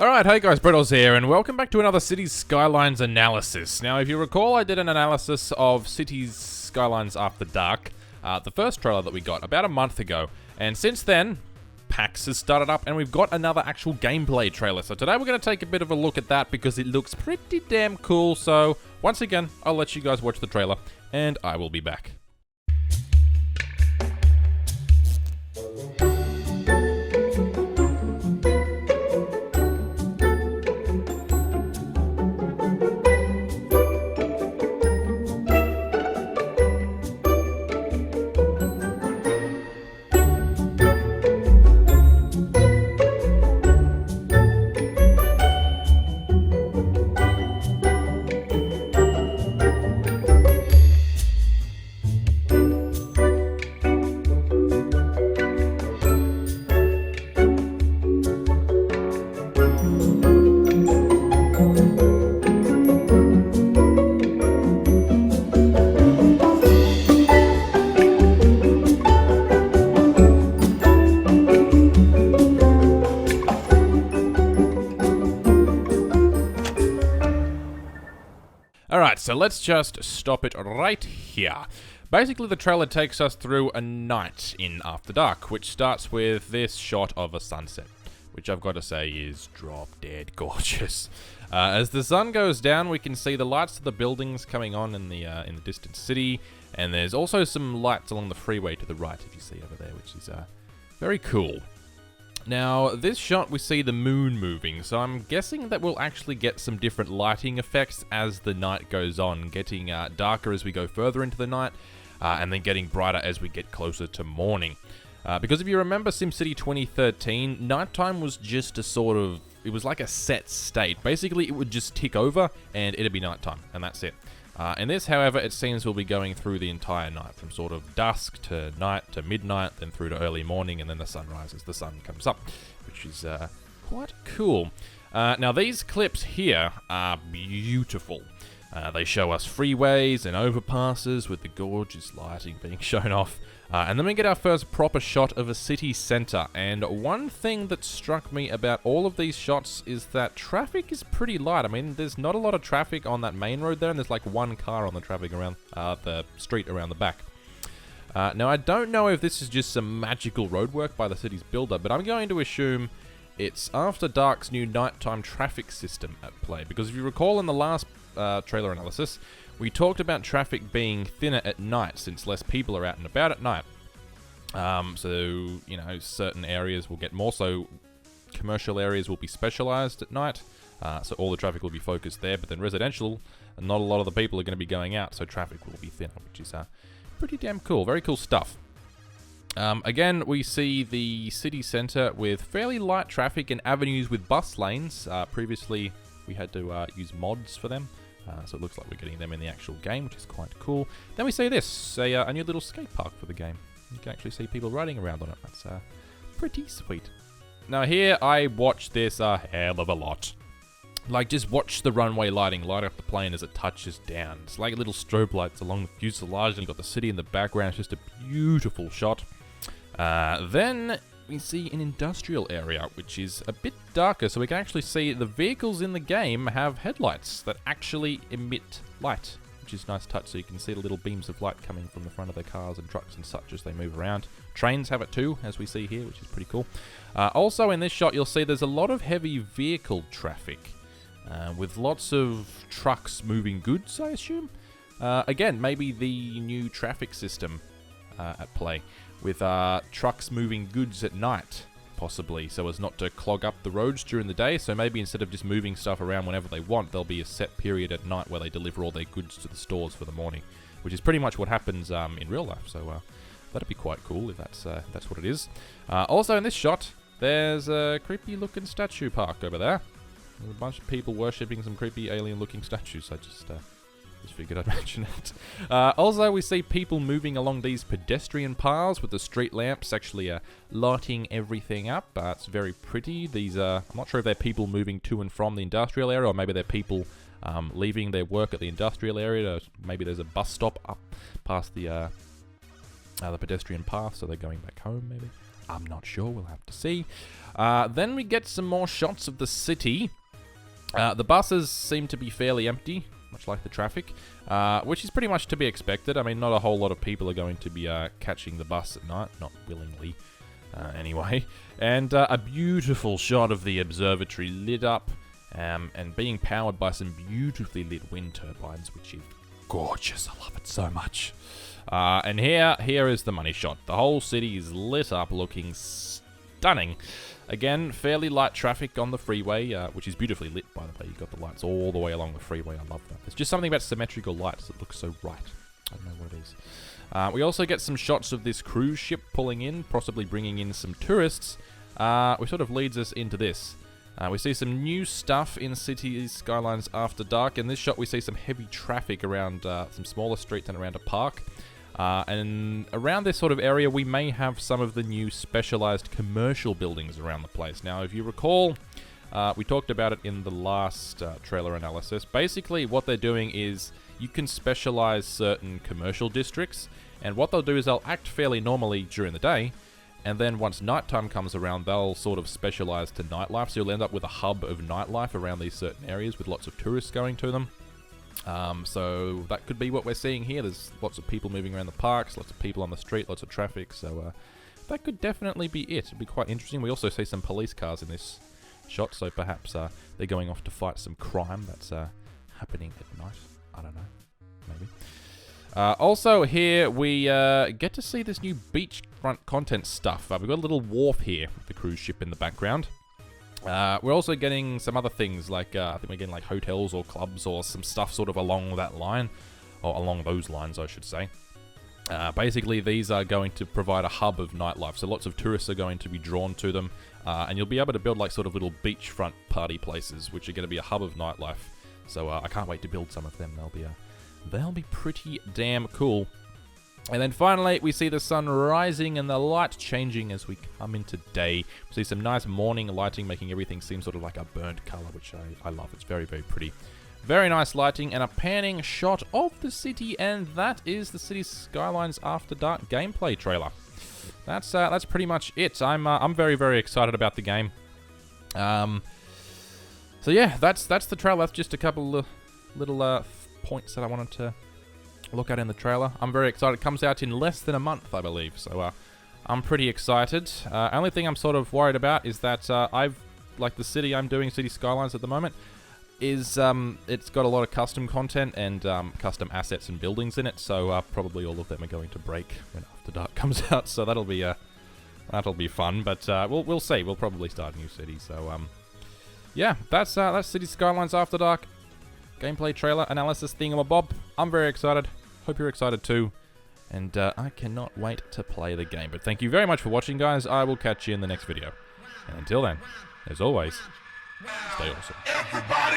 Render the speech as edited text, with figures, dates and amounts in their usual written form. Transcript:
Alright, hey guys, Braydoz here, and welcome back to another Cities Skylines analysis. Now, if you recall, I did an analysis of Cities Skylines After Dark, the first trailer that we got about a month ago, and since then, PAX has started up, and we've got another actual gameplay trailer. So today we're going to take a bit of a look at that, because it looks pretty damn cool, so once again, I'll let you guys watch the trailer, and I will be back. Alright, so let's just stop it right here. Basically, the trailer takes us through a night in After Dark, which starts with this shot of a sunset, which I've got to say is drop-dead gorgeous. As the sun goes down, we can see the lights of the buildings coming on in the distant city, and there's also some lights along the freeway to the right, if you see over there, which is very cool. Now, this shot we see the moon moving, so I'm guessing that we'll actually get some different lighting effects as the night goes on, getting darker as we go further into the night, and then getting brighter as we get closer to morning. Because if you remember SimCity 2013, nighttime was just a sort of, it was like a set state. Basically, it would just tick over, and it'd be nighttime, and that's it. And this, however, it seems will be going through the entire night, from sort of dusk to night to midnight, then through to early morning, and then the sun rises, the sun comes up, which is quite cool. Now, these clips here are beautiful. They show us freeways and overpasses with the gorgeous lighting being shown off. And then we get our first proper shot of a city centre, and one thing that struck me about all of these shots is that traffic is pretty light. I mean, there's not a lot of traffic on that main road there, and there's like one car on the traffic around the street around the back. Now, I don't know if this is just some magical roadwork by the city's builder, but I'm going to assume it's After Dark's new nighttime traffic system at play, because if you recall in the last trailer analysis, we talked about traffic being thinner at night since less people are out and about at night. So, you know, certain areas will get more, so commercial areas will be specialized at night, so all the traffic will be focused there, but then residential, not a lot of the people are going to be going out, so traffic will be thinner, which is pretty damn cool. Very cool stuff. Again, we see the city center with fairly light traffic and avenues with bus lanes. Previously, we had to use mods for them. So it looks like we're getting them in the actual game, which is quite cool. Then we see this, a new little skate park for the game. You can actually see people riding around on it. That's pretty sweet. Now here, I watched this a hell of a lot. Like, just watch the runway lighting light up the plane as it touches down. It's like little strobe lights along the fuselage, and you've got the city in the background. It's just a beautiful shot. Then we see an industrial area, which is a bit darker, so we can actually see the vehicles in the game have headlights that actually emit light, which is a nice touch, so you can see the little beams of light coming from the front of their cars and trucks and such as they move around. Trains have it too, as we see here, which is pretty cool. Also in this shot, you'll see there's a lot of heavy vehicle traffic, with lots of trucks moving goods, I assume. Again, maybe the new traffic system at play, with trucks moving goods at night, possibly, so as not to clog up the roads during the day. So maybe instead of just moving stuff around whenever they want, there'll be a set period at night where they deliver all their goods to the stores for the morning, which is pretty much what happens in real life. So that'd be quite cool if that's what it is. Also in this shot, there's a creepy looking statue park over there. There's a bunch of people worshipping some creepy alien looking statues. I just figured I'd mention it. Also, we see people moving along these pedestrian paths with the street lamps actually lighting everything up. It's very pretty. These I'm not sure if they're people moving to and from the industrial area, or maybe they're people leaving their work at the industrial area. Maybe there's a bus stop up past the pedestrian path, so they're going back home, maybe. I'm not sure. We'll have to see. Then we get some more shots of the city. The buses seem to be fairly empty, much like the traffic, which is pretty much to be expected. I mean, not a whole lot of people are going to be catching the bus at night, not willingly, anyway. And a beautiful shot of the observatory lit up and being powered by some beautifully lit wind turbines, which is gorgeous. I love it so much. And here is the money shot. The whole city is lit up, looking stunning. Again, fairly light traffic on the freeway, which is beautifully lit, by the way. You've got the lights all the way along the freeway. I love that. There's just something about symmetrical lights that looks so right. I don't know what it is. We also get some shots of this cruise ship pulling in, possibly bringing in some tourists, which sort of leads us into this. We see some new stuff in Cities Skylines After Dark. In this shot, we see some heavy traffic around some smaller streets and around a park. And around this sort of area, we may have some of the new specialized commercial buildings around the place. Now, if you recall, we talked about it in the last trailer analysis. Basically, what they're doing is you can specialize certain commercial districts, and what they'll do is they'll act fairly normally during the day, and then once nighttime comes around, they'll sort of specialize to nightlife, so you'll end up with a hub of nightlife around these certain areas with lots of tourists going to them. So that could be what we're seeing here. There's lots of people moving around the parks, lots of people on the street, lots of traffic, so that could definitely be it. It'd be quite interesting. We also see some police cars in this shot, so perhaps they're going off to fight some crime that's happening at night. I don't know, maybe. Also here we get to see this new beachfront content stuff. We've got a little wharf here with the cruise ship in the background. We're also getting some other things, like, I think we're getting like hotels or clubs or some stuff sort of along that line, or along those lines, I should say. Basically, these are going to provide a hub of nightlife, so lots of tourists are going to be drawn to them, and you'll be able to build like sort of little beachfront party places, which are going to be a hub of nightlife. So I can't wait to build some of them. They'll be pretty damn cool. And then finally, we see the sun rising and the light changing as we come into day. We see some nice morning lighting, making everything seem sort of like a burnt color, which I love. It's very, very pretty. Very nice lighting and a panning shot of the city, and that is the Cities Skylines After Dark gameplay trailer. That's pretty much it. I'm very, very excited about the game. So yeah, that's the trailer. That's just a couple of little points that I wanted to look at in the trailer. I'm very excited. It comes out in less than a month, I believe, so I'm pretty excited. Only thing I'm sort of worried about is that the city I'm doing, City Skylines at the moment, is it's got a lot of custom content and custom assets and buildings in it, so probably all of them are going to break when After Dark comes out, so that'll be fun, but we'll see. We'll probably start a new city, so yeah, that's City Skylines After Dark gameplay trailer analysis thingamabob. I'm very excited. Hope you're excited too. And I cannot wait to play the game. But thank you very much for watching, guys. I will catch you in the next video. And until then, as always, stay awesome. Everybody.